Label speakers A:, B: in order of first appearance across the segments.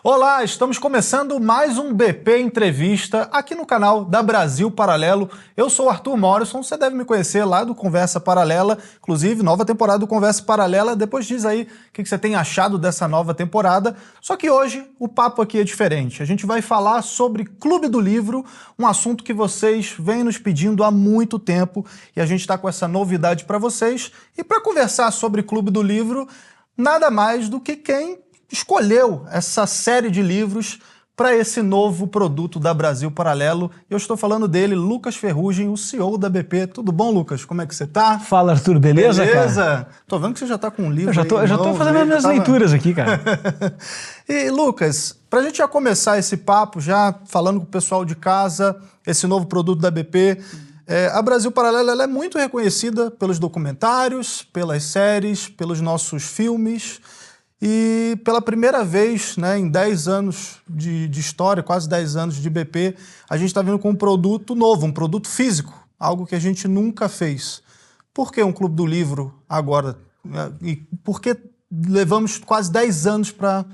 A: Olá, estamos começando mais um BP Entrevista aqui no canal da Brasil Paralelo. Eu sou o Arthur Morrison, você deve me conhecer lá do Conversa Paralela, inclusive nova temporada do Conversa Paralela. Depois diz aí o que você tem achado dessa nova temporada. Só que hoje o papo aqui é diferente. A gente vai falar sobre Clube do Livro, um assunto que vocês vêm nos pedindo há muito tempo e a gente está com essa novidade para vocês. E para conversar sobre Clube do Livro, nada mais do que quem escolheu essa série de livros para esse novo produto da Brasil Paralelo. Eu estou falando dele, Lucas Ferrugem, o CEO da BP. Tudo bom, Lucas? Como é que você tá?
B: Fala, Arthur. Beleza, cara?
A: Tô vendo que você já tá com um livro.
B: Eu já tô fazendo as minhas leituras aqui, cara.
A: E, Lucas, pra gente já começar esse papo, já falando com o pessoal de casa, esse novo produto da BP, a Brasil Paralelo ela é muito reconhecida pelos documentários, pelas séries, pelos nossos filmes. E pela primeira vez, né, em 10 anos de história, quase 10 anos de BP, a gente está vindo com um produto novo, um produto físico, algo que a gente nunca fez. Por que um Clube do Livro agora? E por que levamos quase 10 anos para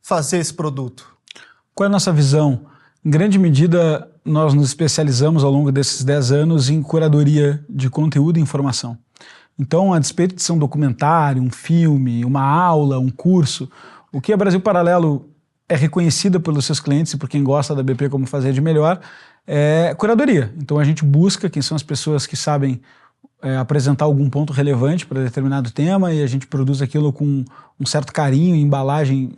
A: fazer esse produto?
B: Qual é a nossa visão? Em grande medida, nós nos especializamos ao longo desses 10 anos em curadoria de conteúdo e informação. Então, a despeito de ser um documentário, um filme, uma aula, um curso, o que a Brasil Paralelo é reconhecida pelos seus clientes e por quem gosta da BP como fazer de melhor é curadoria. Então, a gente busca quem são as pessoas que sabem apresentar algum ponto relevante para determinado tema e a gente produz aquilo com um certo carinho e embalagem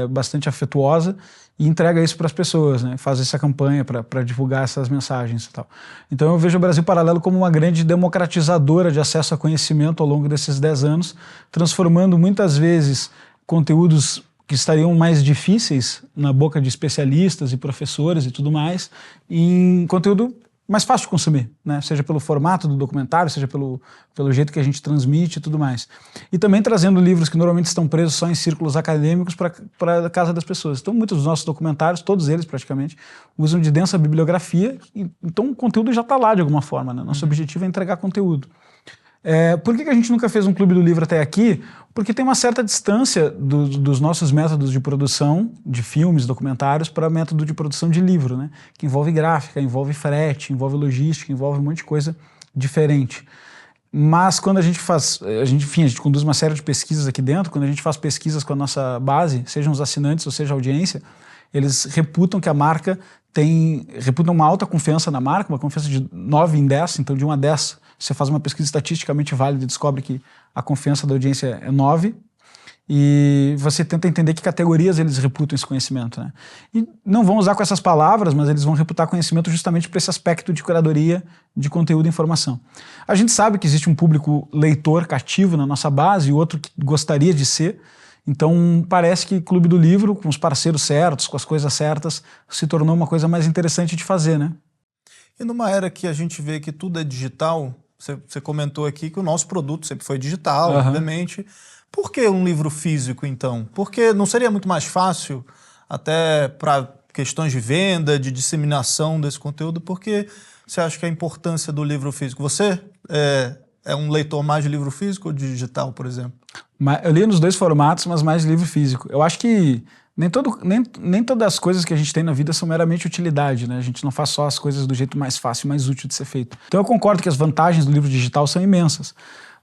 B: bastante afetuosa e entrega isso para as pessoas, né? Faz essa campanha para divulgar essas mensagens e tal. Então eu vejo o Brasil Paralelo como uma grande democratizadora de acesso a conhecimento ao longo desses 10 anos, transformando muitas vezes conteúdos que estariam mais difíceis na boca de especialistas e professores e tudo mais, em conteúdo mais fácil de consumir, né? Seja pelo formato do documentário, seja pelo jeito que a gente transmite e tudo mais. E também trazendo livros que normalmente estão presos só em círculos acadêmicos para a casa das pessoas. Então muitos dos nossos documentários, todos eles praticamente, usam de densa bibliografia, então o conteúdo já está lá de alguma forma, né? Nosso objetivo é entregar conteúdo. Por que a gente nunca fez um Clube do Livro até aqui? Porque tem uma certa distância dos nossos métodos de produção de filmes, documentários, para método de produção de livro, né? Que envolve gráfica, envolve frete, envolve logística, envolve um monte de coisa diferente. Mas quando a gente faz, a gente conduz uma série de pesquisas aqui dentro, quando a gente faz pesquisas com a nossa base, sejam os assinantes ou seja a audiência, eles reputam que a marca reputam uma alta confiança na marca, uma confiança de 9 em 10, então de 1 a 10, você faz uma pesquisa estatisticamente válida e descobre que a confiança da audiência é 9, e você tenta entender que categorias eles reputam esse conhecimento, né? E não vão usar com essas palavras, mas eles vão reputar conhecimento justamente por esse aspecto de curadoria de conteúdo e informação. A gente sabe que existe um público leitor cativo na nossa base e outro que gostaria de ser. Então parece que Clube do Livro, com os parceiros certos, com as coisas certas, se tornou uma coisa mais interessante de fazer, né?
A: E numa era que a gente vê que tudo é digital, você comentou aqui que o nosso produto sempre foi digital, obviamente. Por que um livro físico, então? Porque não seria muito mais fácil, até para questões de venda, de disseminação desse conteúdo? Por que você acha que a importância do livro físico? Você é um leitor mais de livro físico ou de digital, por exemplo?
B: Eu li nos dois formatos, mas mais livro físico. Eu acho que nem todas as coisas que a gente tem na vida são meramente utilidade, né? A gente não faz só as coisas do jeito mais fácil e mais útil de ser feito. Então eu concordo que as vantagens do livro digital são imensas.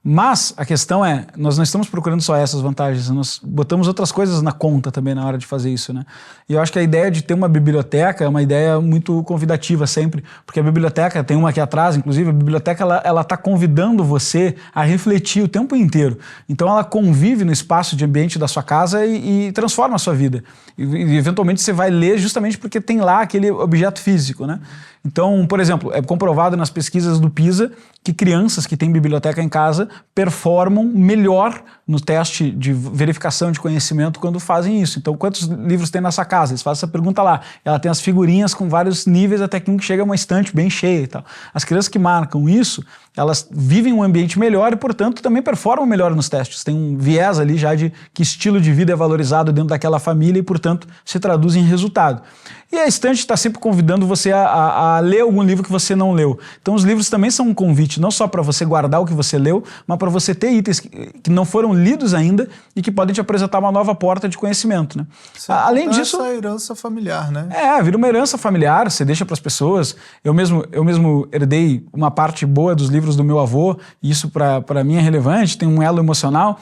B: Mas a questão é, nós não estamos procurando só essas vantagens, nós botamos outras coisas na conta também na hora de fazer isso, né? E eu acho que a ideia de ter uma biblioteca é uma ideia muito convidativa sempre, porque a biblioteca, tem uma aqui atrás, inclusive, a biblioteca ela tá convidando você a refletir o tempo inteiro. Então ela convive no espaço de ambiente da sua casa e transforma a sua vida. E eventualmente você vai ler justamente porque tem lá aquele objeto físico, né? Então, por exemplo, é comprovado nas pesquisas do PISA que crianças que têm biblioteca em casa performam melhor no teste de verificação de conhecimento quando fazem isso. Então, quantos livros tem nessa casa? Eles fazem essa pergunta lá. Ela tem as figurinhas com vários níveis até que um que chega a uma estante bem cheia e tal. As crianças que marcam isso, elas vivem um ambiente melhor e, portanto, também performam melhor nos testes. Tem um viés ali já de que estilo de vida é valorizado dentro daquela família e, portanto, se traduz em resultado. E a estante está sempre convidando você a a ler algum livro que você não leu. Então os livros também são um convite, não só para você guardar o que você leu, mas para você ter itens que não foram lidos ainda e que podem te apresentar uma nova porta de conhecimento, né? Além disso...
A: Essa herança familiar, né?
B: Vira uma herança familiar, você deixa para as pessoas. Eu mesmo herdei uma parte boa dos livros do meu avô, e isso para mim é relevante, tem um elo emocional.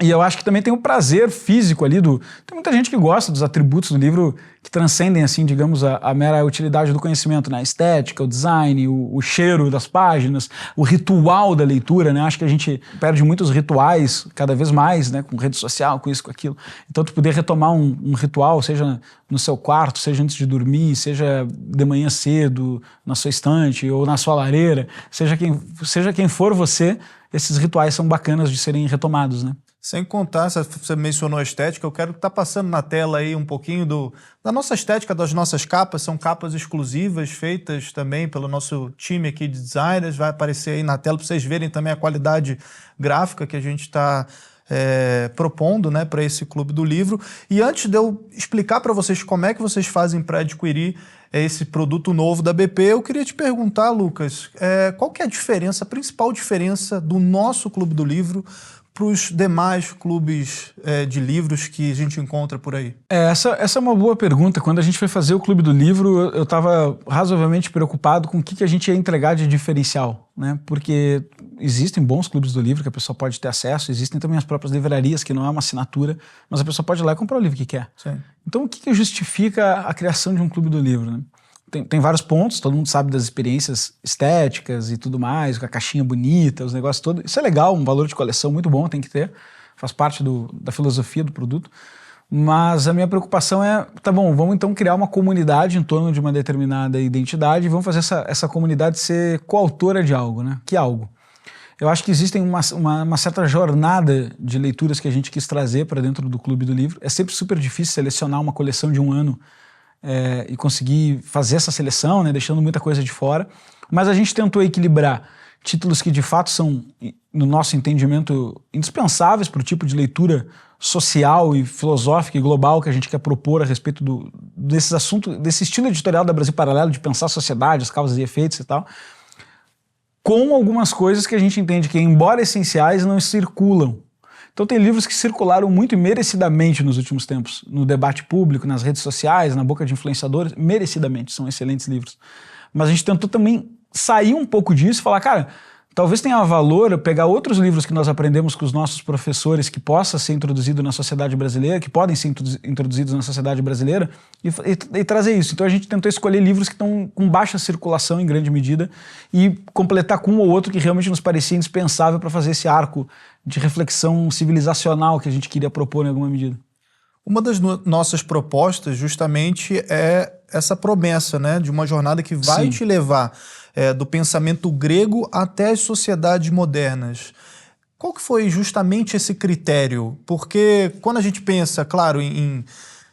B: E eu acho que também tem um prazer físico ali Tem muita gente que gosta dos atributos do livro que transcendem, assim, digamos, a mera utilidade do conhecimento, né? A estética, o design, o cheiro das páginas, o ritual da leitura, né? Acho que a gente perde muitos rituais, cada vez mais, né? Com rede social, com isso, com aquilo. Então, tu poder retomar um ritual, seja no seu quarto, seja antes de dormir, seja de manhã cedo, na sua estante ou na sua lareira, seja quem for você, esses rituais são bacanas de serem retomados, né?
A: Sem contar, você mencionou a estética, eu quero que tá passando na tela aí um pouquinho da nossa estética, das nossas capas. São capas exclusivas, feitas também pelo nosso time aqui de designers. Vai aparecer aí na tela para vocês verem também a qualidade gráfica que a gente está propondo, né, para esse Clube do Livro. E antes de eu explicar para vocês como é que vocês fazem para adquirir esse produto novo da BP, eu queria te perguntar, Lucas, qual que é a diferença, a principal diferença do nosso Clube do Livro para os demais clubes de livros que a gente encontra por aí?
B: Essa é uma boa pergunta. Quando a gente foi fazer o Clube do Livro, eu estava razoavelmente preocupado com o que a gente ia entregar de diferencial, né? Porque existem bons clubes do livro que a pessoa pode ter acesso, existem também as próprias livrarias, que não é uma assinatura, mas a pessoa pode ir lá e comprar o livro que quer.
A: Sim.
B: Então, o que justifica a criação de um Clube do Livro, né? Tem vários pontos, todo mundo sabe das experiências estéticas e tudo mais, com a caixinha bonita, os negócios todos. Isso é legal, um valor de coleção muito bom, tem que ter, faz parte da filosofia do produto. Mas a minha preocupação é, tá bom, vamos então criar uma comunidade em torno de uma determinada identidade e vamos fazer essa comunidade ser coautora de algo, né? Que algo? Eu acho que existem uma certa jornada de leituras que a gente quis trazer para dentro do Clube do Livro. É sempre super difícil selecionar uma coleção de um ano e conseguir fazer essa seleção, né, deixando muita coisa de fora. Mas a gente tentou equilibrar títulos que de fato são, no nosso entendimento, indispensáveis para o tipo de leitura social e filosófica e global que a gente quer propor a respeito desses assuntos, desse estilo editorial da Brasil Paralelo, de pensar a sociedade, as causas e efeitos e tal, com algumas coisas que a gente entende que, embora essenciais, não circulam. Então tem livros que circularam muito e merecidamente nos últimos tempos, no debate público, nas redes sociais, na boca de influenciadores, merecidamente, são excelentes livros. Mas a gente tentou também sair um pouco disso e falar, cara, talvez tenha valor eu pegar outros livros que nós aprendemos com os nossos professores que possa ser introduzido na sociedade brasileira, que podem ser introduzidos na sociedade brasileira e trazer isso. Então a gente tentou escolher livros que estão com baixa circulação em grande medida e completar com um ou outro que realmente nos parecia indispensável para fazer esse arco de reflexão civilizacional que a gente queria propor em alguma medida.
A: Uma das nossas propostas justamente é essa promessa, né, de uma jornada que vai te levar do pensamento grego até as sociedades modernas. Qual que foi justamente esse critério? Porque quando a gente pensa, claro, em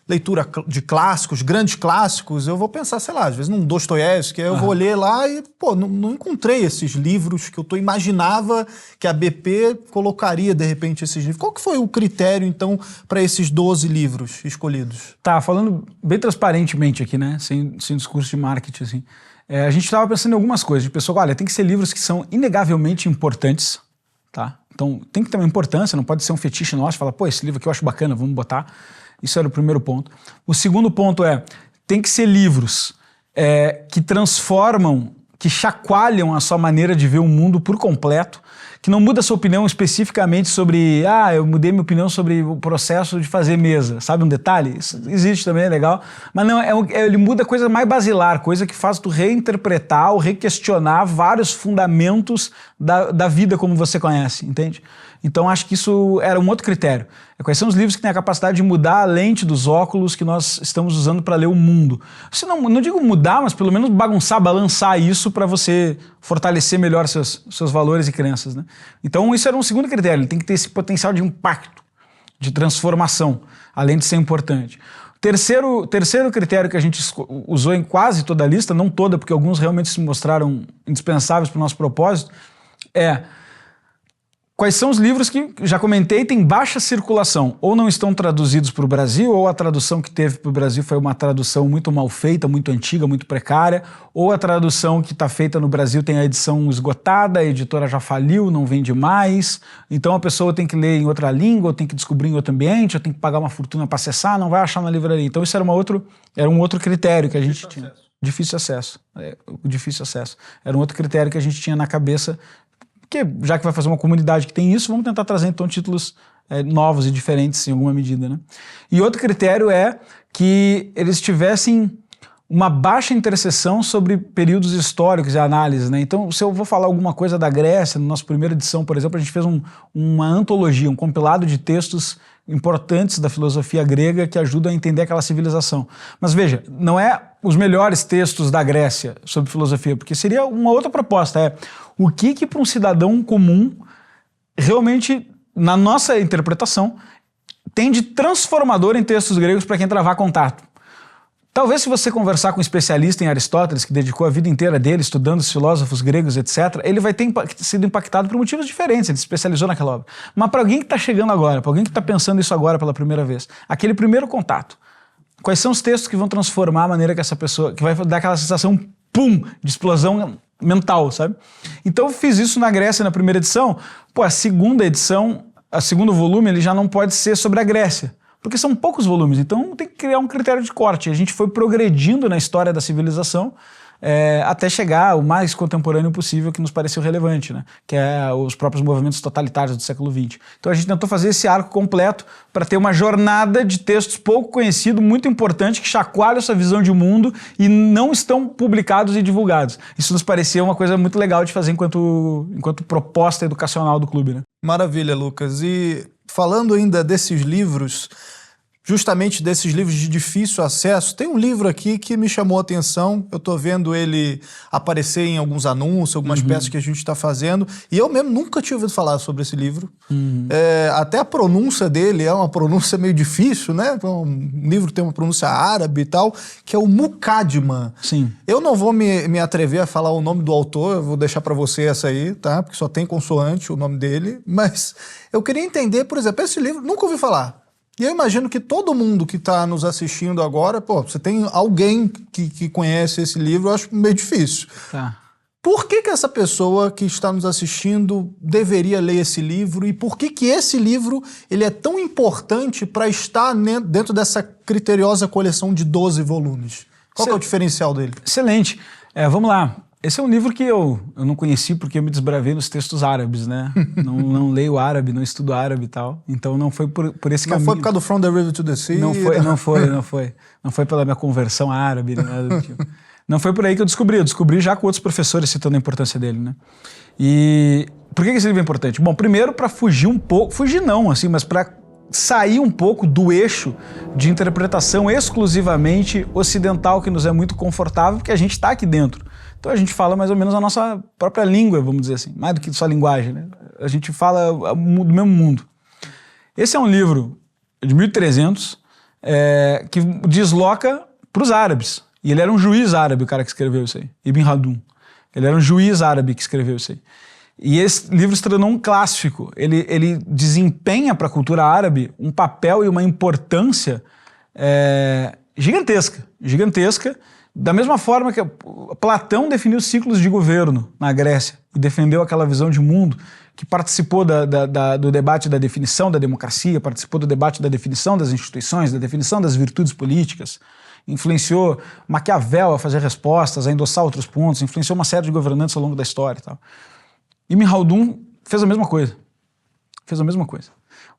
A: leitura de clássicos, grandes clássicos, eu vou pensar, sei lá, às vezes num Dostoiévski, eu vou ler lá e, pô, não encontrei esses livros que eu imaginava que a BP colocaria, de repente, esses livros. Qual que foi o critério, então, para esses 12 livros escolhidos?
B: Tá, falando bem transparentemente aqui, né, sem discurso de marketing, assim. A gente estava pensando em algumas coisas, de pessoa, olha, tem que ser livros que são inegavelmente importantes, tá? Então, tem que ter uma importância, não pode ser um fetiche nosso, falar, pô, esse livro aqui eu acho bacana, vamos botar. Isso era o primeiro ponto. O segundo ponto tem que ser livros que transformam, que chacoalham a sua maneira de ver o mundo por completo, que não muda a sua opinião especificamente sobre, eu mudei minha opinião sobre o processo de fazer mesa, sabe um detalhe? Isso existe também, é legal, mas não, ele muda coisa mais basilar, coisa que faz tu reinterpretar ou requestionar vários fundamentos da vida como você conhece, entende? Então acho que isso era um outro critério. Quais são os livros que têm a capacidade de mudar a lente dos óculos que nós estamos usando para ler o mundo? Se não digo mudar, mas pelo menos bagunçar, balançar isso para você fortalecer melhor seus valores e crenças, né? Então isso era um segundo critério, ele tem que ter esse potencial de impacto, de transformação, além de ser importante. Terceiro critério que a gente usou em quase toda a lista, não toda, porque alguns realmente se mostraram indispensáveis para o nosso propósito, Quais são os livros que, já comentei, têm baixa circulação, ou não estão traduzidos para o Brasil, ou a tradução que teve para o Brasil foi uma tradução muito mal feita, muito antiga, muito precária, ou a tradução que está feita no Brasil tem a edição esgotada, a editora já faliu, não vende mais, então a pessoa tem que ler em outra língua, ou tem que descobrir em outro ambiente, ou tem que pagar uma fortuna para acessar, não vai achar na livraria. Então isso era um outro critério que a gente tinha. Difícil acesso. Difícil acesso. Era um outro critério que a gente tinha na cabeça. Porque já que vai fazer uma comunidade que tem isso, vamos tentar trazer então títulos novos e diferentes em alguma medida, né? E outro critério é que eles tivessem uma baixa interseção sobre períodos históricos e análise, né? Então, se eu vou falar alguma coisa da Grécia, na nossa primeira edição, por exemplo, a gente fez uma antologia, um compilado de textos importantes da filosofia grega que ajudam a entender aquela civilização. Mas veja, não é os melhores textos da Grécia sobre filosofia, porque seria uma outra proposta, o que para um cidadão comum realmente, na nossa interpretação, tem de transformador em textos gregos para quem travar contato. Talvez se você conversar com um especialista em Aristóteles, que dedicou a vida inteira dele estudando os filósofos gregos, etc., ele vai ter sido impactado por motivos diferentes, ele se especializou naquela obra. Mas para alguém que está chegando agora, para alguém que está pensando isso agora pela primeira vez, aquele primeiro contato, quais são os textos que vão transformar a maneira que essa pessoa, que vai dar aquela sensação, pum, de explosão mental, sabe? Então eu fiz isso na Grécia na primeira edição, a segunda edição, o segundo volume, ele já não pode ser sobre a Grécia, porque são poucos volumes, então tem que criar um critério de corte. A gente foi progredindo na história da civilização até chegar o mais contemporâneo possível que nos pareceu relevante, né? Que é os próprios movimentos totalitários do século XX. Então a gente tentou fazer esse arco completo para ter uma jornada de textos pouco conhecidos, muito importante, que chacoalham essa visão de mundo e não estão publicados e divulgados. Isso nos parecia uma coisa muito legal de fazer enquanto proposta educacional do clube, né?
A: Maravilha, Lucas. E falando ainda desses livros, justamente desses livros de difícil acesso, tem um livro aqui que me chamou a atenção, eu estou vendo ele aparecer em alguns anúncios, algumas peças que a gente está fazendo, e eu mesmo nunca tinha ouvido falar sobre esse livro. Até a pronúncia dele é uma pronúncia meio difícil, né? Um livro que tem uma pronúncia árabe e tal, que é o Muqaddimah.
B: Sim.
A: Eu não vou me atrever a falar o nome do autor, eu vou deixar para você essa aí, tá? Porque só tem consoante o nome dele, mas eu queria entender, por exemplo, esse livro, nunca ouvi falar. E eu imagino que todo mundo que está nos assistindo agora, você tem alguém que conhece esse livro, eu acho meio difícil.
B: Tá.
A: Por que essa pessoa que está nos assistindo deveria ler esse livro e por que esse livro ele é tão importante para estar dentro dessa criteriosa coleção de 12 volumes? Qual que é o diferencial dele?
B: Excelente. Vamos lá. Esse é um livro que eu não conheci porque eu me desbravei nos textos árabes, né? não leio árabe, não estudo árabe e tal. Então não foi por esse caminho.
A: Não foi por causa do From the River to the Sea?
B: Não foi. Não foi pela minha conversão árabe, nada do tipo. Não foi por aí que eu descobri já com outros professores citando a importância dele, né? E por que esse livro é importante? Bom, primeiro para fugir um pouco, mas para sair um pouco do eixo de interpretação exclusivamente ocidental, que nos é muito confortável, porque a gente está aqui dentro. Então a gente fala mais ou menos a nossa própria língua, vamos dizer assim, mais do que só linguagem, né? A gente fala do mesmo mundo. Esse é um livro de 1300 que desloca para os árabes. E ele era um juiz árabe, o cara que escreveu isso aí, Ibn Haldun. Ele era um juiz árabe que escreveu isso aí. E esse livro se tornou um clássico. Ele desempenha para a cultura árabe um papel e uma importância gigantesca, da mesma forma que Platão definiu ciclos de governo na Grécia e defendeu aquela visão de mundo, que participou do debate da definição da democracia, participou do debate da definição das instituições, da definição das virtudes políticas, influenciou Maquiavel a fazer respostas, a endossar outros pontos, influenciou uma série de governantes ao longo da história e tal. Ibn Haldun fez a mesma coisa.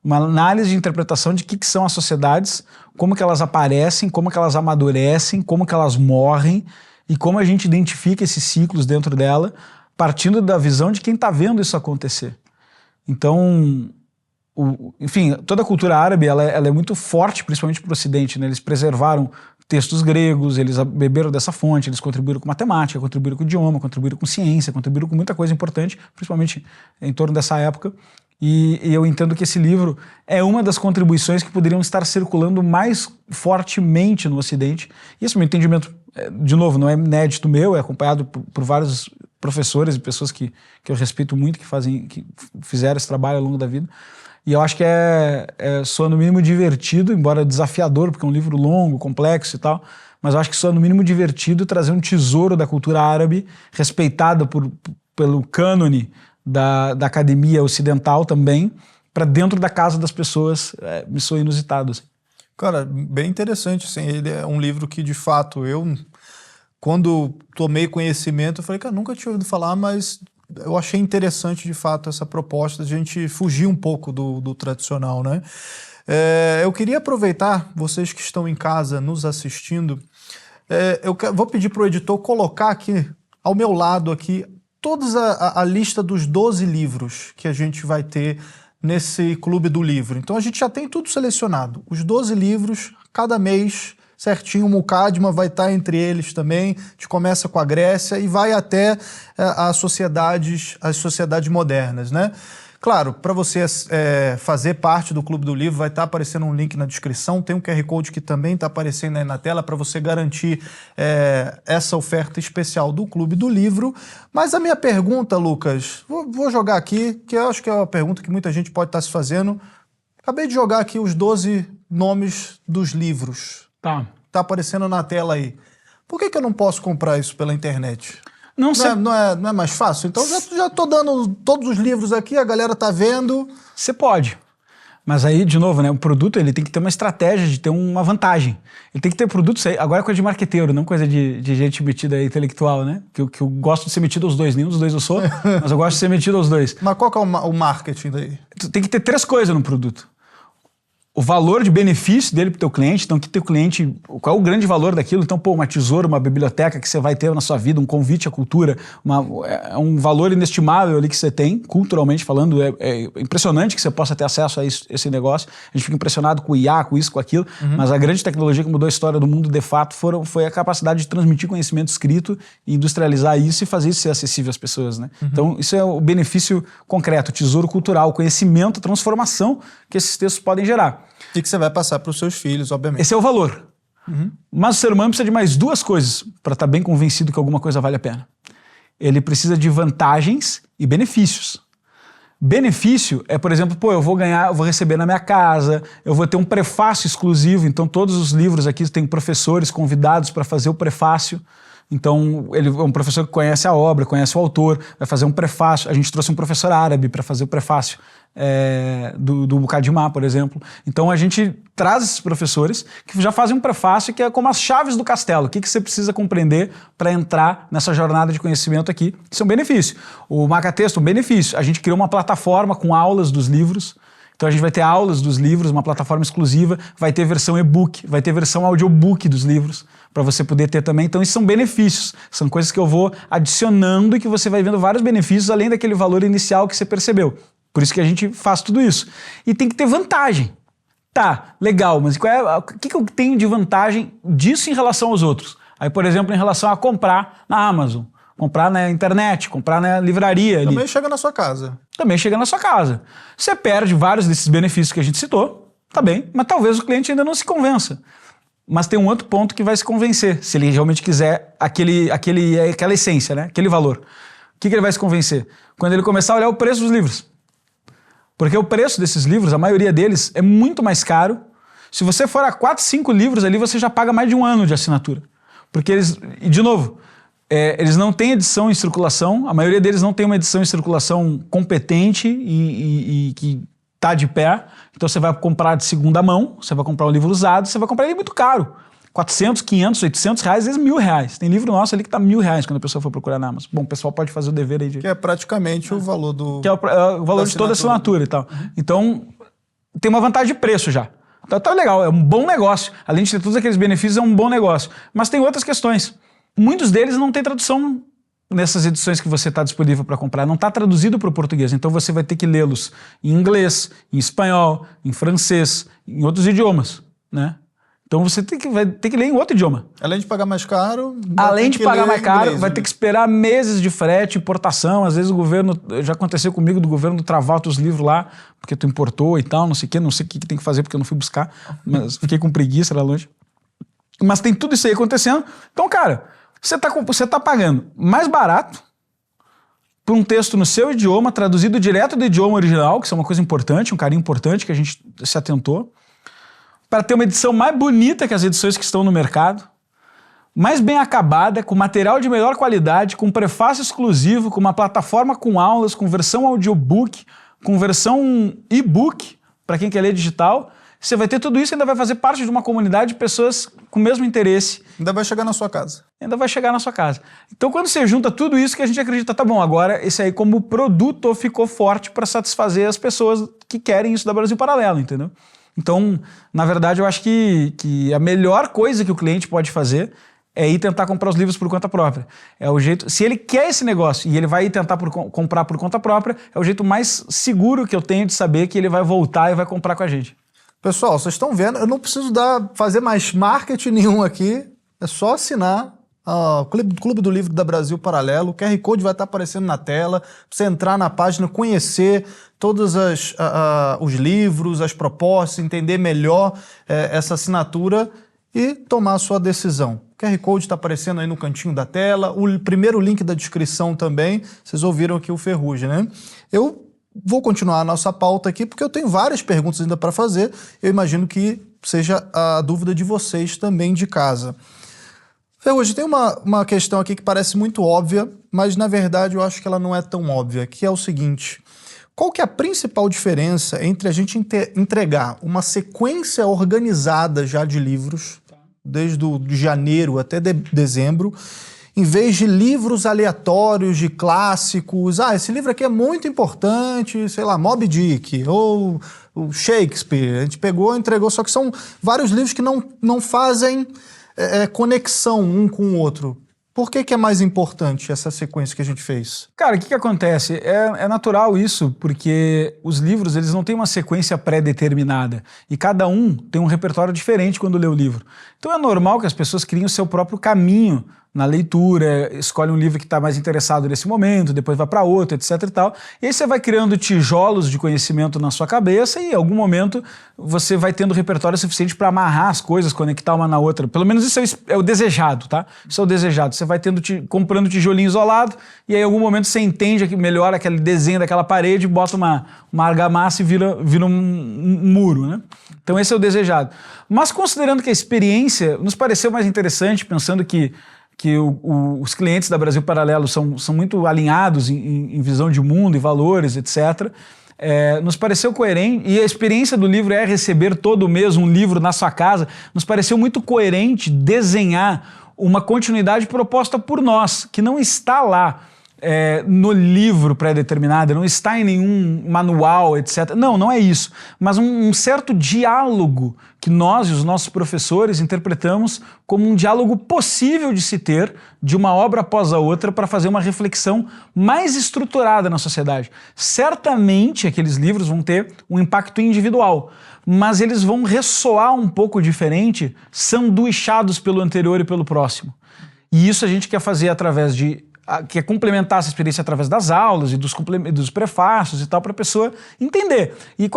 B: Uma análise de interpretação de que são as sociedades, como que elas aparecem, como que elas amadurecem, como que elas morrem e como a gente identifica esses ciclos dentro dela, partindo da visão de quem está vendo isso acontecer. Então, enfim, toda a cultura árabe ela é muito forte, principalmente para o Ocidente, né? Eles preservaram textos gregos, eles beberam dessa fonte, eles contribuíram com matemática, contribuíram com idioma, contribuíram com ciência, contribuíram com muita coisa importante, principalmente em torno dessa época. E eu entendo que esse livro é uma das contribuições que poderiam estar circulando mais fortemente no Ocidente. E esse meu entendimento, de novo, não é inédito meu, é acompanhado por vários professores e pessoas que eu respeito muito, que fizeram esse trabalho ao longo da vida. E eu acho que soa no mínimo divertido, embora desafiador, porque é um livro longo, complexo e tal, mas eu acho que soa no mínimo divertido trazer um tesouro da cultura árabe, respeitada pelo cânone da academia ocidental também, para dentro da casa das pessoas. Me soa inusitado, assim.
A: Cara, bem interessante, assim, ele é um livro que, de fato, quando tomei conhecimento, eu falei, cara, nunca tinha ouvido falar, mas eu achei interessante, de fato, essa proposta de a gente fugir um pouco do tradicional, né? Eu queria aproveitar, vocês que estão em casa nos assistindo, vou pedir para o editor colocar aqui, ao meu lado aqui, toda a lista dos 12 livros que a gente vai ter nesse Clube do Livro. Então a gente já tem tudo selecionado. Os 12 livros, cada mês, certinho, o Muqaddimah vai estar entre eles também. A gente começa com a Grécia e vai até as sociedades modernas, né? Claro, para você fazer parte do Clube do Livro, vai estar aparecendo um link na descrição, tem um QR Code que também está aparecendo aí na tela para você garantir essa oferta especial do Clube do Livro. Mas a minha pergunta, Lucas, vou jogar aqui, que eu acho que é uma pergunta que muita gente pode estar se fazendo. Acabei de jogar aqui os 12 nomes dos livros. Tá aparecendo na tela aí. Por que eu não posso comprar isso pela internet? Não é mais fácil? Então já estou dando todos os livros aqui, a galera tá vendo.
B: Você pode. Mas aí, de novo, né, o produto ele tem que ter uma estratégia de ter uma vantagem. Ele tem que ter produtos aí. Agora é coisa de marqueteiro, não coisa de gente metida aí, intelectual, né? Que eu gosto de ser metido aos dois. Nenhum dos dois eu sou, mas eu gosto de ser metido aos dois.
A: Mas qual que é o marketing daí?
B: Tem que ter 3 coisas no produto. O valor de benefício dele para o teu cliente, então que teu cliente, qual é o grande valor daquilo? Então, uma tesoura, uma biblioteca que você vai ter na sua vida, um convite à cultura, é um valor inestimável ali que você tem, culturalmente falando, é impressionante que você possa ter acesso a esse negócio. A gente fica impressionado com o IA, com isso, com aquilo, mas a grande tecnologia que mudou a história do mundo, de fato, foi a capacidade de transmitir conhecimento escrito, industrializar isso e fazer isso ser acessível às pessoas, né? Então, isso é o benefício concreto, o tesouro cultural, o conhecimento, a transformação que esses textos podem gerar.
A: E que você vai passar para os seus filhos, obviamente.
B: Esse é o valor. Mas o ser humano precisa de mais 2 coisas para estar bem convencido que alguma coisa vale a pena. Ele precisa de vantagens e benefícios. Benefício é, por exemplo, eu vou receber na minha casa, eu vou ter um prefácio exclusivo, então todos os livros aqui têm professores convidados para fazer o prefácio. Então, ele é um professor que conhece a obra, conhece o autor, vai fazer um prefácio. A gente trouxe um professor árabe para fazer o prefácio do Muqaddimah, por exemplo. Então, a gente traz esses professores que já fazem um prefácio que é como as chaves do castelo. O que você precisa compreender para entrar nessa jornada de conhecimento aqui. Isso é um benefício. O Macatexto, um benefício. A gente criou uma plataforma com aulas dos livros. Então a gente vai ter aulas dos livros, uma plataforma exclusiva, vai ter versão e-book, vai ter versão audiobook dos livros, para você poder ter também. Então isso são benefícios, são coisas que eu vou adicionando e que você vai vendo vários benefícios, além daquele valor inicial que você percebeu. Por isso que a gente faz tudo isso. E tem que ter vantagem. Tá, legal, mas o que eu tenho de vantagem disso em relação aos outros? Aí, por exemplo, em relação a comprar na Amazon, comprar na internet, comprar na livraria.
A: Também chega na sua casa.
B: Também chega na sua casa. Você perde vários desses benefícios que a gente citou, tá bem, mas talvez o cliente ainda não se convença. Mas tem um outro ponto que vai se convencer, se ele realmente quiser aquela essência, né? Aquele valor. O que ele vai se convencer? Quando ele começar a olhar o preço dos livros. Porque o preço desses livros, a maioria deles, é muito mais caro. Se você for a 4, 5 livros ali, você já paga mais de 1 ano de assinatura. Porque eles, e de novo, eles não têm edição em circulação, a maioria deles não tem uma edição em circulação competente e que está de pé. Então você vai comprar de segunda mão, você vai comprar um livro usado, você vai comprar ele muito caro. 400, 500, 800 reais, às vezes R$1.000. Tem livro nosso ali que está R$1.000 quando a pessoa for procurar na Amazon. Bom, o pessoal pode fazer o dever aí de...
A: Que é praticamente o valor do...
B: Que é o valor de toda a assinatura e tal. Então, tem uma vantagem de preço já. Então tá legal, é um bom negócio. Além de ter todos aqueles benefícios, é um bom negócio. Mas tem outras questões. Muitos deles não têm tradução nessas edições que você está disponível para comprar. Não está traduzido para o português. Então você vai ter que lê-los em inglês, em espanhol, em francês, em outros idiomas, né? Então você vai ter que ler em outro idioma.
A: Além de pagar mais caro...
B: Além de pagar mais caro, vai ter que esperar meses de frete, importação. Às vezes o governo... Já aconteceu comigo do governo travar outros livros lá, porque tu importou e tal, não sei o que tem que fazer, porque eu não fui buscar. Mas fiquei com preguiça, era longe. Mas tem tudo isso aí acontecendo. Então, cara, você tá pagando mais barato para um texto no seu idioma, traduzido direto do idioma original, que isso é uma coisa importante, um carinho importante que a gente se atentou, para ter uma edição mais bonita que as edições que estão no mercado, mais bem acabada, com material de melhor qualidade, com prefácio exclusivo, com uma plataforma com aulas, com versão audiobook, com versão e-book, para quem quer ler digital. Você vai ter tudo isso e ainda vai fazer parte de uma comunidade de pessoas com o mesmo interesse.
A: Ainda vai chegar na sua casa.
B: Ainda vai chegar na sua casa. Então, quando você junta tudo isso, que a gente acredita, tá bom, agora esse aí como produto ficou forte para satisfazer as pessoas que querem isso da Brasil Paralelo, entendeu? Então, na verdade, eu acho que a melhor coisa que o cliente pode fazer é ir tentar comprar os livros por conta própria. É o jeito, se ele quer esse negócio e ele vai ir tentar comprar por conta própria, é o jeito mais seguro que eu tenho de saber que ele vai voltar e vai comprar com a gente.
A: Pessoal, vocês estão vendo, eu não preciso fazer mais marketing nenhum aqui, é só assinar o Clube do Livro da Brasil Paralelo, o QR Code vai estar aparecendo na tela, pra você entrar na página, conhecer todos os livros, as propostas, entender melhor essa assinatura e tomar a sua decisão. O QR Code está aparecendo aí no cantinho da tela, o primeiro link da descrição também, vocês ouviram aqui o Ferrugem, né? Eu vou continuar a nossa pauta aqui, porque eu tenho várias perguntas ainda para fazer. Eu imagino que seja a dúvida de vocês também de casa. Ferrugem, tem uma questão aqui que parece muito óbvia, mas na verdade eu acho que ela não é tão óbvia, que é o seguinte: qual que é a principal diferença entre a gente entregar uma sequência organizada já de livros, desde de janeiro até dezembro, em vez de livros aleatórios, de clássicos? Esse livro aqui é muito importante, sei lá, Moby Dick, ou o Shakespeare. A gente pegou e entregou, só que são vários livros que não fazem conexão um com o outro. Por que é mais importante essa sequência que a gente fez?
B: Cara, o que acontece? É natural isso, porque os livros eles não têm uma sequência pré-determinada e cada um tem um repertório diferente quando lê o livro. Então é normal que as pessoas criem o seu próprio caminho na leitura, escolhe um livro que está mais interessado nesse momento, depois vai para outro, etc e tal. E aí você vai criando tijolos de conhecimento na sua cabeça e em algum momento você vai tendo repertório suficiente para amarrar as coisas, conectar uma na outra. Pelo menos isso é o desejado, tá? Isso é o desejado. Você vai comprando tijolinho isolado e aí em algum momento você entende melhor aquele desenho daquela parede, bota uma argamassa e vira um muro, né? Então esse é o desejado. Mas considerando que a experiência nos pareceu mais interessante, pensando que os clientes da Brasil Paralelo são muito alinhados em visão de mundo e valores, etc., nos pareceu coerente, e a experiência do livro é receber todo mês um livro na sua casa, nos pareceu muito coerente desenhar uma continuidade proposta por nós, que não está lá no livro pré-determinado, não está em nenhum manual, etc. Não é isso, mas um certo diálogo que nós e os nossos professores interpretamos como um diálogo possível de se ter de uma obra após a outra para fazer uma reflexão mais estruturada na sociedade. Certamente aqueles livros vão ter um impacto individual, mas eles vão ressoar um pouco diferente, sanduichados pelo anterior e pelo próximo. E isso a gente quer fazer através quer complementar essa experiência através das aulas e dos prefácios e tal, para a pessoa entender. E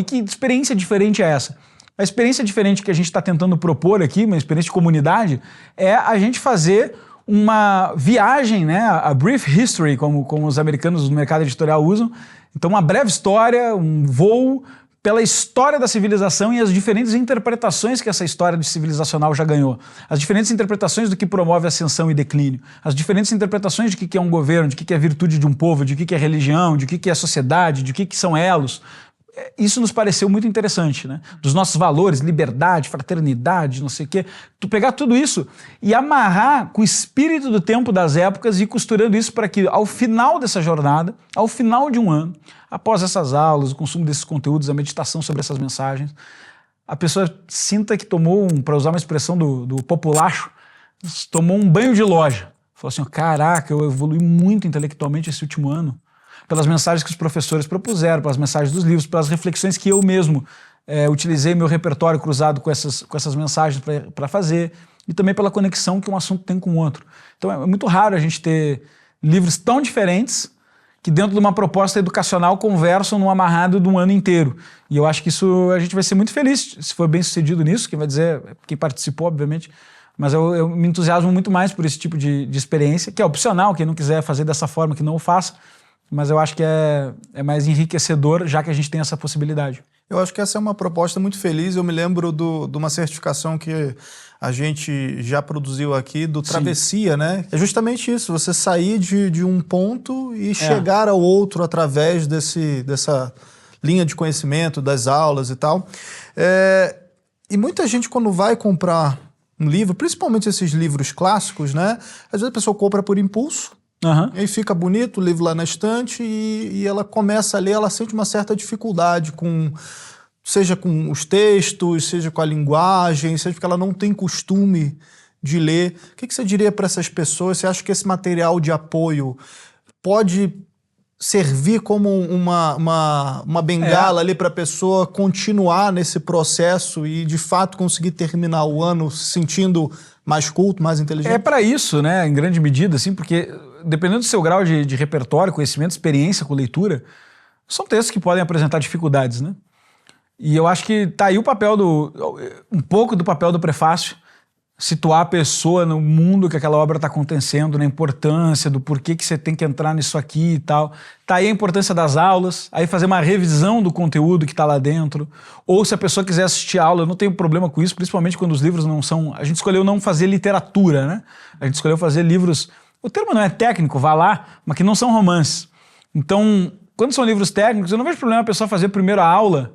B: que experiência diferente é essa? A experiência diferente que a gente está tentando propor aqui, uma experiência de comunidade, é a gente fazer uma viagem, né, a brief history, como os americanos do mercado editorial usam. Então, uma breve história, um voo pela história da civilização e as diferentes interpretações que essa história civilizacional já ganhou. As diferentes interpretações do que promove ascensão e declínio. As diferentes interpretações de que é um governo, de que é virtude de um povo, de que é religião, de que é sociedade, de que são elos. Isso nos pareceu muito interessante, né? Dos nossos valores, liberdade, fraternidade, não sei o quê. Tu pegar tudo isso e amarrar com o espírito do tempo das épocas e ir costurando isso para que, ao final dessa jornada, ao final de um ano, após essas aulas, o consumo desses conteúdos, a meditação sobre essas mensagens, a pessoa sinta que tomou, para usar uma expressão do populacho, tomou um banho de loja. Falou assim, caraca, eu evolui muito intelectualmente esse último ano. Pelas mensagens que os professores propuseram, pelas mensagens dos livros, pelas reflexões que eu mesmo utilizei meu repertório cruzado com essas mensagens para fazer, e também pela conexão que um assunto tem com o outro. Então é muito raro a gente ter livros tão diferentes que dentro de uma proposta educacional conversam num amarrado de um ano inteiro. E eu acho que isso a gente vai ser muito feliz se for bem sucedido nisso, quem vai dizer, quem participou, obviamente, Mas eu me entusiasmo muito mais por esse tipo de experiência, que é opcional, quem não quiser fazer dessa forma, que não o faça, mas eu acho que é mais enriquecedor, já que a gente tem essa possibilidade.
A: Eu acho que essa é uma proposta muito feliz. Eu me lembro de uma certificação que a gente já produziu aqui, do Travessia, né? É justamente isso, você sair de um ponto e chegar ao outro através dessa linha de conhecimento, das aulas e tal. E muita gente, quando vai comprar um livro, principalmente esses livros clássicos, né? Às vezes a pessoa compra por impulso, e aí fica bonito o livro lá na estante e ela começa a ler, ela sente uma certa dificuldade seja com os textos, seja com a linguagem, seja porque ela não tem costume de ler. O que você diria para essas pessoas? Você acha que esse material de apoio pode servir como uma bengala ali para a pessoa continuar nesse processo e, de fato, conseguir terminar o ano se sentindo mais culto, mais inteligente?
B: É para isso, né, em grande medida, assim, porque dependendo do seu grau de repertório, conhecimento, experiência com leitura, são textos que podem apresentar dificuldades, né? E eu acho que tá aí um pouco do papel do prefácio, situar a pessoa no mundo que aquela obra está acontecendo, na importância do porquê que você tem que entrar nisso aqui e tal. Tá aí a importância das aulas, aí fazer uma revisão do conteúdo que está lá dentro. Ou se a pessoa quiser assistir aula, eu não tenho problema com isso, principalmente quando os livros não são... A gente escolheu não fazer literatura, né? A gente escolheu fazer livros... O termo não é técnico, vá lá, mas que não são romances. Então, quando são livros técnicos, eu não vejo problema a pessoa fazer primeiro a aula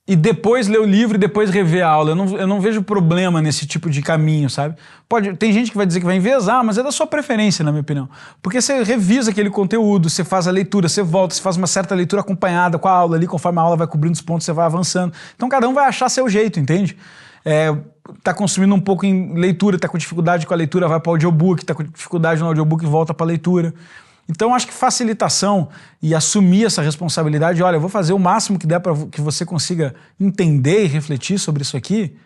B: e depois ler o livro e depois rever a aula. Eu não vejo problema nesse tipo de caminho, sabe? Tem gente que vai dizer que vai enviesar, mas é da sua preferência, na minha opinião. Porque você revisa aquele conteúdo, você faz a leitura, você volta, você faz uma certa leitura acompanhada com a aula ali, conforme a aula vai cobrindo os pontos, você vai avançando. Então cada um vai achar seu jeito, entende? Tá consumindo um pouco em leitura, tá com dificuldade com a leitura, vai para o audiobook, tá com dificuldade no audiobook, volta para a leitura. Então, acho que facilitação e assumir essa responsabilidade, olha, eu vou fazer o máximo que der para que você consiga entender e refletir sobre isso aqui,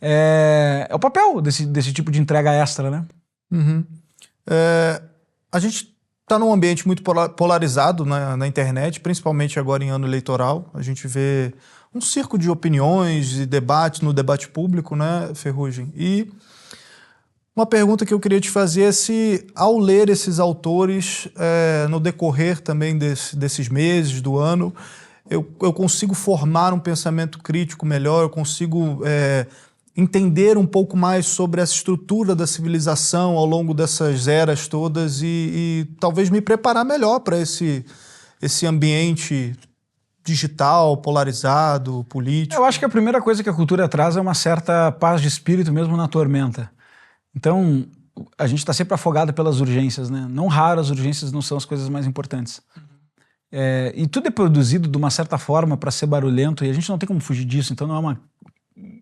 B: é o papel desse tipo de entrega extra, né?
A: A gente está num ambiente muito polarizado na internet, principalmente agora em ano eleitoral. A gente vê um circo de opiniões e debates no debate público, né, Ferrugem? E uma pergunta que eu queria te fazer é se, ao ler esses autores, no decorrer também desses meses, do ano, eu consigo formar um pensamento crítico melhor, eu consigo entender um pouco mais sobre essa estrutura da civilização ao longo dessas eras todas e talvez me preparar melhor para esse ambiente digital, polarizado, político.
B: Eu acho que a primeira coisa que a cultura traz é uma certa paz de espírito mesmo na tormenta. Então, a gente está sempre afogado pelas urgências, né? Não raro as urgências não são as coisas mais importantes. E tudo é produzido de uma certa forma para ser barulhento e a gente não tem como fugir disso, então não é uma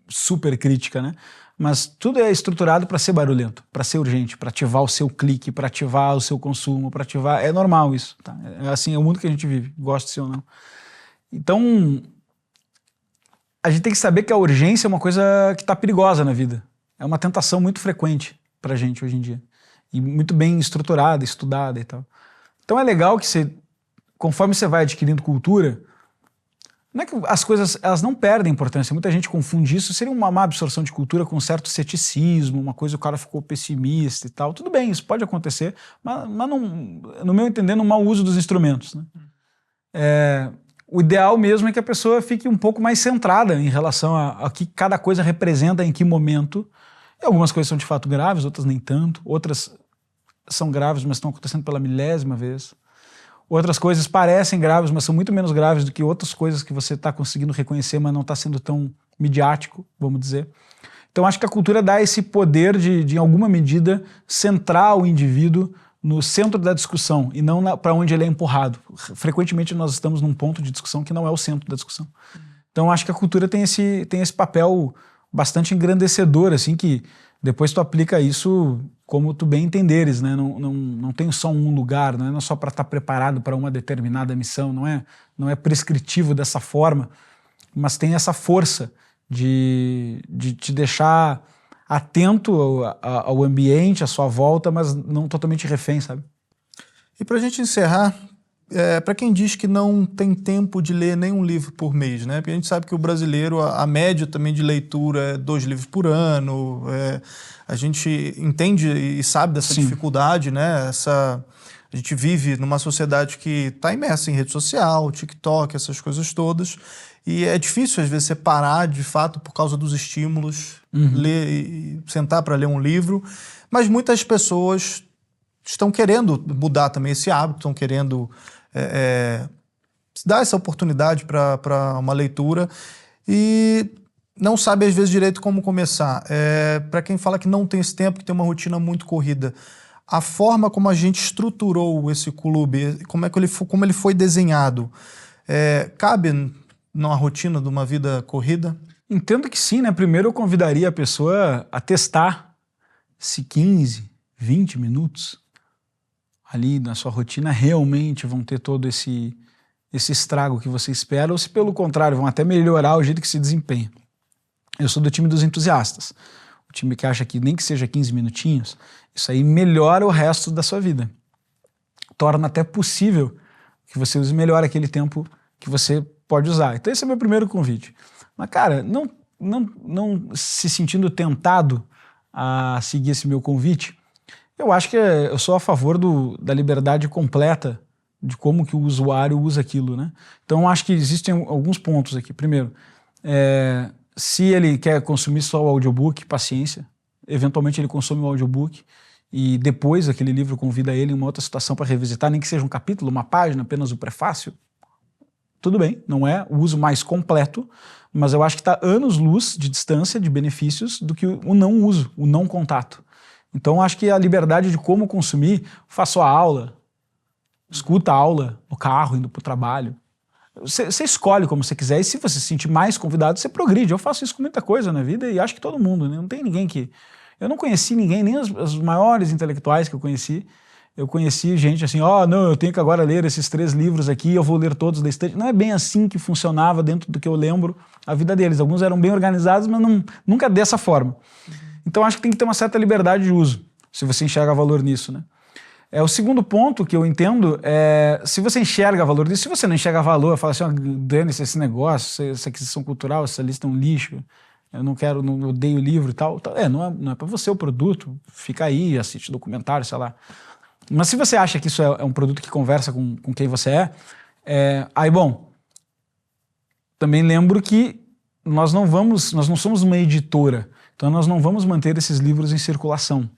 B: super crítica, né? Mas tudo é estruturado para ser barulhento, para ser urgente, para ativar o seu clique, para ativar o seu consumo, para ativar... É normal isso, tá? Assim, é o mundo que a gente vive, goste ou não. Então, a gente tem que saber que a urgência é uma coisa que está perigosa na vida. É uma tentação muito frequente pra gente hoje em dia. E muito bem estruturada, estudada e tal. Então é legal que você, conforme você vai adquirindo cultura, não é que as coisas elas não perdem importância. Muita gente confunde isso. Seria uma má absorção de cultura com um certo ceticismo, uma coisa o cara ficou pessimista e tal. Tudo bem, isso pode acontecer, mas não, no meu entender, no mau uso dos instrumentos, né? O ideal mesmo é que a pessoa fique um pouco mais centrada em relação a que cada coisa representa em que momento. E algumas coisas são de fato graves, outras nem tanto. Outras são graves, mas estão acontecendo pela milésima vez. Outras coisas parecem graves, mas são muito menos graves do que outras coisas que você está conseguindo reconhecer, mas não está sendo tão midiático, vamos dizer. Então acho que a cultura dá esse poder de em alguma medida, centrar o indivíduo no centro da discussão e não para onde ele é empurrado. Frequentemente nós estamos num ponto de discussão que não é o centro da discussão. Então acho que a cultura tem esse papel bastante engrandecedor, assim, que depois tu aplica isso como tu bem entenderes, né? Não tem só um lugar, não é só para estar preparado para uma determinada missão, não é prescritivo dessa forma, mas tem essa força de te deixar atento ao ambiente, à sua volta, mas não totalmente refém, sabe?
A: E para a gente encerrar, para quem diz que não tem tempo de ler nenhum livro por mês, né? Porque a gente sabe que o brasileiro, a média também de leitura é 2 livros por ano, a gente entende e sabe dessa dificuldade, né? A gente vive numa sociedade que está imersa em rede social, TikTok, essas coisas todas, e é difícil às vezes você parar de fato por causa dos estímulos, ler e sentar para ler um livro, mas muitas pessoas estão querendo mudar também esse hábito, estão querendo dar essa oportunidade para uma leitura e não sabe às vezes direito como começar. Para quem fala que não tem esse tempo, que tem uma rotina muito corrida, a forma como a gente estruturou esse clube, como ele foi desenhado, cabe numa rotina de uma vida corrida?
B: Entendo que sim, né? Primeiro eu convidaria a pessoa a testar se 15, 20 minutos ali na sua rotina realmente vão ter todo esse estrago que você espera, ou se pelo contrário vão até melhorar o jeito que se desempenha. Eu sou do time dos entusiastas, o time que acha que nem que seja 15 minutinhos, isso aí melhora o resto da sua vida. Torna até possível que você use melhor aquele tempo que você pode usar. Então esse é o meu primeiro convite. Mas cara, não se sentindo tentado a seguir esse meu convite, eu acho que eu sou a favor da liberdade completa de como que o usuário usa aquilo, né? Então eu acho que existem alguns pontos aqui. Primeiro, se ele quer consumir só o audiobook, paciência. Eventualmente ele consome o audiobook e depois aquele livro convida ele em uma outra situação para revisitar, nem que seja um capítulo, uma página, apenas o prefácio. Tudo bem, não é o uso mais completo, mas eu acho que está anos-luz de distância, de benefícios, do que o não uso, o não contato. Então acho que a liberdade de como consumir, faço a aula, escuta a aula no carro, indo para o trabalho. Você escolhe como você quiser e se você se sentir mais convidado, você progride. Eu faço isso com muita coisa na vida e acho que todo mundo, né? Não tem ninguém que... Eu não conheci ninguém, nem os maiores intelectuais que eu conheci gente assim, não, eu tenho que agora ler esses 3 livros aqui, eu vou ler todos da estante. Não é bem assim que funcionava dentro do que eu lembro a vida deles. Alguns eram bem organizados, mas nunca dessa forma. Então acho que tem que ter uma certa liberdade de uso, se você enxerga valor nisso, né? O segundo ponto que eu entendo é, se você enxerga valor nisso, se você não enxerga valor, fala assim, dane-se esse negócio, essa aquisição cultural, essa lista é um lixo, eu não odeio o livro e tal. Não é para você o produto, fica aí, assiste documentário, sei lá. Mas se você acha que isso é um produto que conversa com quem você aí bom, também lembro que nós não somos uma editora, então nós não vamos manter esses livros em circulação.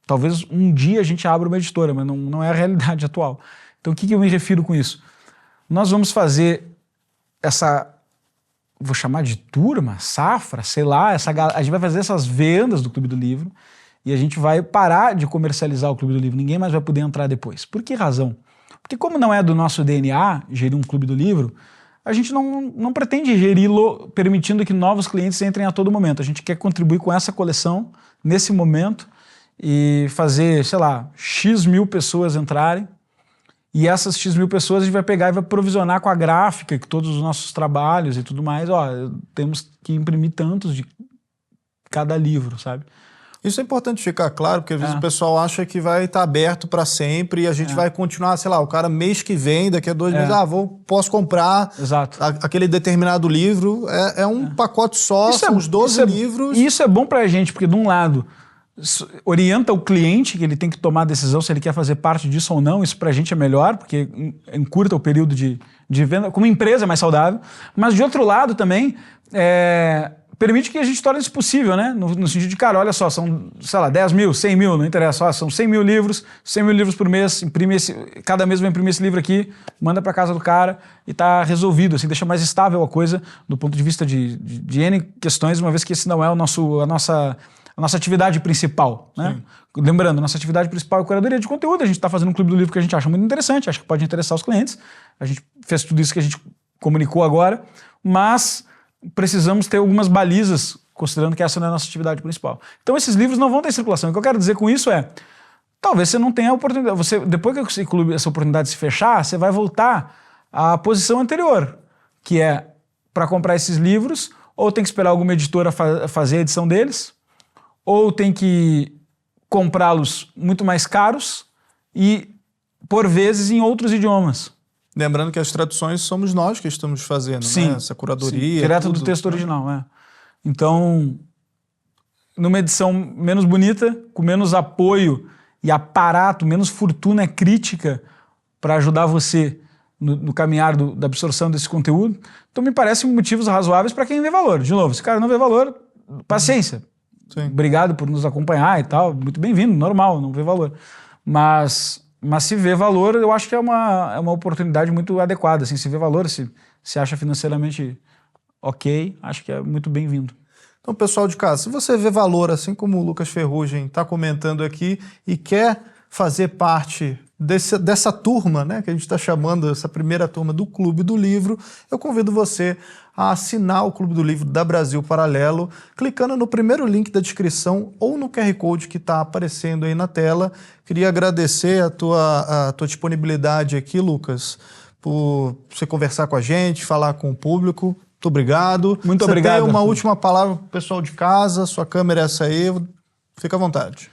B: Talvez um dia a gente abra uma editora, mas não é a realidade atual. Então o que eu me refiro com isso? Nós vamos fazer vou chamar de turma, safra, sei lá, a gente vai fazer essas vendas do Clube do Livro e a gente vai parar de comercializar o Clube do Livro, ninguém mais vai poder entrar depois. Por que razão? Porque como não é do nosso DNA gerir um Clube do Livro, a gente não pretende geri-lo permitindo que novos clientes entrem a todo momento. A gente quer contribuir com essa coleção nesse momento e fazer, sei lá, X mil pessoas entrarem e essas X mil pessoas a gente vai pegar e vai provisionar com a gráfica, que todos os nossos trabalhos e tudo mais, temos que imprimir tantos de cada livro, sabe?
A: Isso é importante ficar claro, porque às vezes o pessoal acha que vai estar aberto para sempre e a gente vai continuar, sei lá, o cara mês que vem, daqui a 2 meses, posso comprar aquele determinado livro, é um pacote só, são os 12 livros.
B: E isso é bom para a gente, porque de um lado orienta o cliente, que ele tem que tomar a decisão se ele quer fazer parte disso ou não, isso pra gente é melhor, porque encurta o período de venda, como empresa é mais saudável, mas de outro lado também, permite que a gente torne isso possível, né? No sentido de, cara, olha só, são, sei lá, 10 mil, 100 mil, não interessa, são 100 mil livros por mês, cada mês vai imprimir esse livro aqui, manda pra casa do cara e tá resolvido, assim, deixa mais estável a coisa do ponto de vista de N questões, uma vez que esse não é a nossa atividade principal, né? Lembrando, nossa atividade principal é curadoria de conteúdo, a gente está fazendo um Clube do Livro que a gente acha muito interessante, acha que pode interessar os clientes, a gente fez tudo isso que a gente comunicou agora, mas precisamos ter algumas balizas, considerando que essa não é a nossa atividade principal. Então esses livros não vão ter circulação. O que eu quero dizer com isso talvez você não tenha a oportunidade, depois que essa oportunidade se fechar, você vai voltar à posição anterior, que é para comprar esses livros, ou tem que esperar alguma editora fazer a edição deles, ou tem que comprá-los muito mais caros e, por vezes, em outros idiomas.
A: Lembrando que as traduções somos nós que estamos fazendo,
B: sim,
A: né? Essa curadoria.
B: Sim, direto do texto original, né? Então, numa edição menos bonita, com menos apoio e aparato, menos fortuna crítica para ajudar você no caminhar da absorção desse conteúdo, então me parecem motivos razoáveis para quem vê valor. De novo, se o cara não vê valor, paciência.
A: Sim.
B: Obrigado por nos acompanhar e tal, muito bem-vindo, normal, não vê valor. Mas se vê valor, eu acho que é uma oportunidade muito adequada. Assim, se vê valor, se acha financeiramente ok, acho que é muito bem-vindo.
A: Então, pessoal de casa, se você vê valor, assim como o Lucas Ferrugem está comentando aqui, e quer fazer parte dessa turma, né, que a gente está chamando, essa primeira turma do Clube do Livro, eu convido você a assinar o Clube do Livro da Brasil Paralelo, clicando no primeiro link da descrição ou no QR Code que está aparecendo aí na tela. Queria agradecer a tua disponibilidade aqui, Lucas, por você conversar com a gente, falar com o público. Muito obrigado.
B: Muito obrigado.
A: Você tem uma última palavra para o pessoal de casa, sua câmera é essa aí, fica à vontade.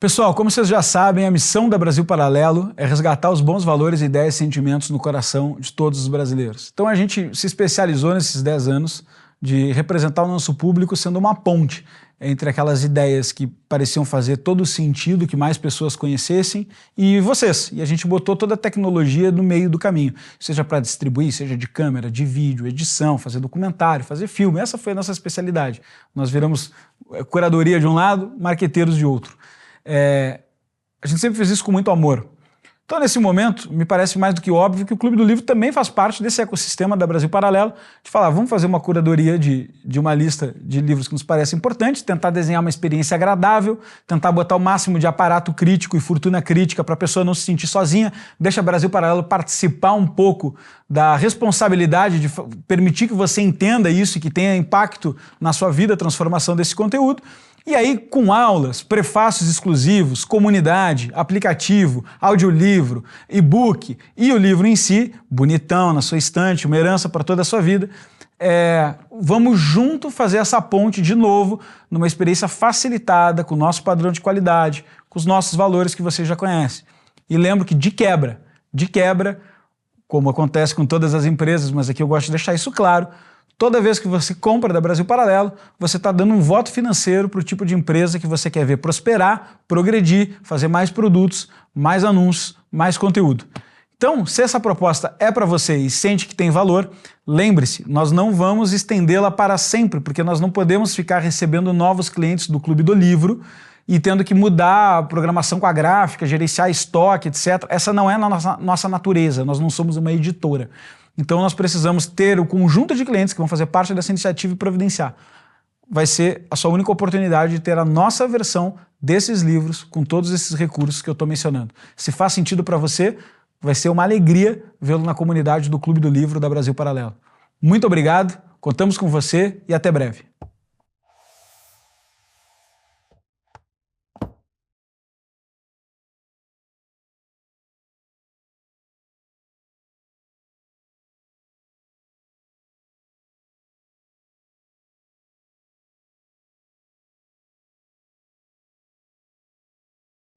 B: Pessoal, como vocês já sabem, a missão da Brasil Paralelo é resgatar os bons valores, ideias e sentimentos no coração de todos os brasileiros. Então a gente se especializou nesses 10 anos de representar o nosso público sendo uma ponte entre aquelas ideias que pareciam fazer todo sentido, que mais pessoas conhecessem, e vocês. E a gente botou toda a tecnologia no meio do caminho, seja para distribuir, seja de câmera, de vídeo, edição, fazer documentário, fazer filme. Essa foi a nossa especialidade. Nós viramos curadoria de um lado, marqueteiros de outro. A gente sempre fez isso com muito amor. Então, nesse momento, me parece mais do que óbvio que o Clube do Livro também faz parte desse ecossistema da Brasil Paralelo, de falar, vamos fazer uma curadoria de uma lista de livros que nos parecem importantes, tentar desenhar uma experiência agradável, tentar botar o máximo de aparato crítico e fortuna crítica para a pessoa não se sentir sozinha, deixa a Brasil Paralelo participar um pouco da responsabilidade de permitir que você entenda isso e que tenha impacto na sua vida, a transformação desse conteúdo. E aí, com aulas, prefácios exclusivos, comunidade, aplicativo, audiolivro, e-book e o livro em si, bonitão na sua estante, uma herança para toda a sua vida, vamos junto fazer essa ponte de novo numa experiência facilitada, com o nosso padrão de qualidade, com os nossos valores que você já conhece. E lembro que de quebra, como acontece com todas as empresas, mas aqui eu gosto de deixar isso claro, toda vez que você compra da Brasil Paralelo, você está dando um voto financeiro para o tipo de empresa que você quer ver prosperar, progredir, fazer mais produtos, mais anúncios, mais conteúdo. Então, se essa proposta é para você e sente que tem valor, lembre-se, nós não vamos estendê-la para sempre, porque nós não podemos ficar recebendo novos clientes do Clube do Livro e tendo que mudar a programação com a gráfica, gerenciar estoque, etc. Essa não é a nossa natureza, nós não somos uma editora. Então nós precisamos ter o conjunto de clientes que vão fazer parte dessa iniciativa e providenciar. Vai ser a sua única oportunidade de ter a nossa versão desses livros com todos esses recursos que eu estou mencionando. Se faz sentido para você, vai ser uma alegria vê-lo na comunidade do Clube do Livro da Brasil Paralelo. Muito obrigado, contamos com você e até breve.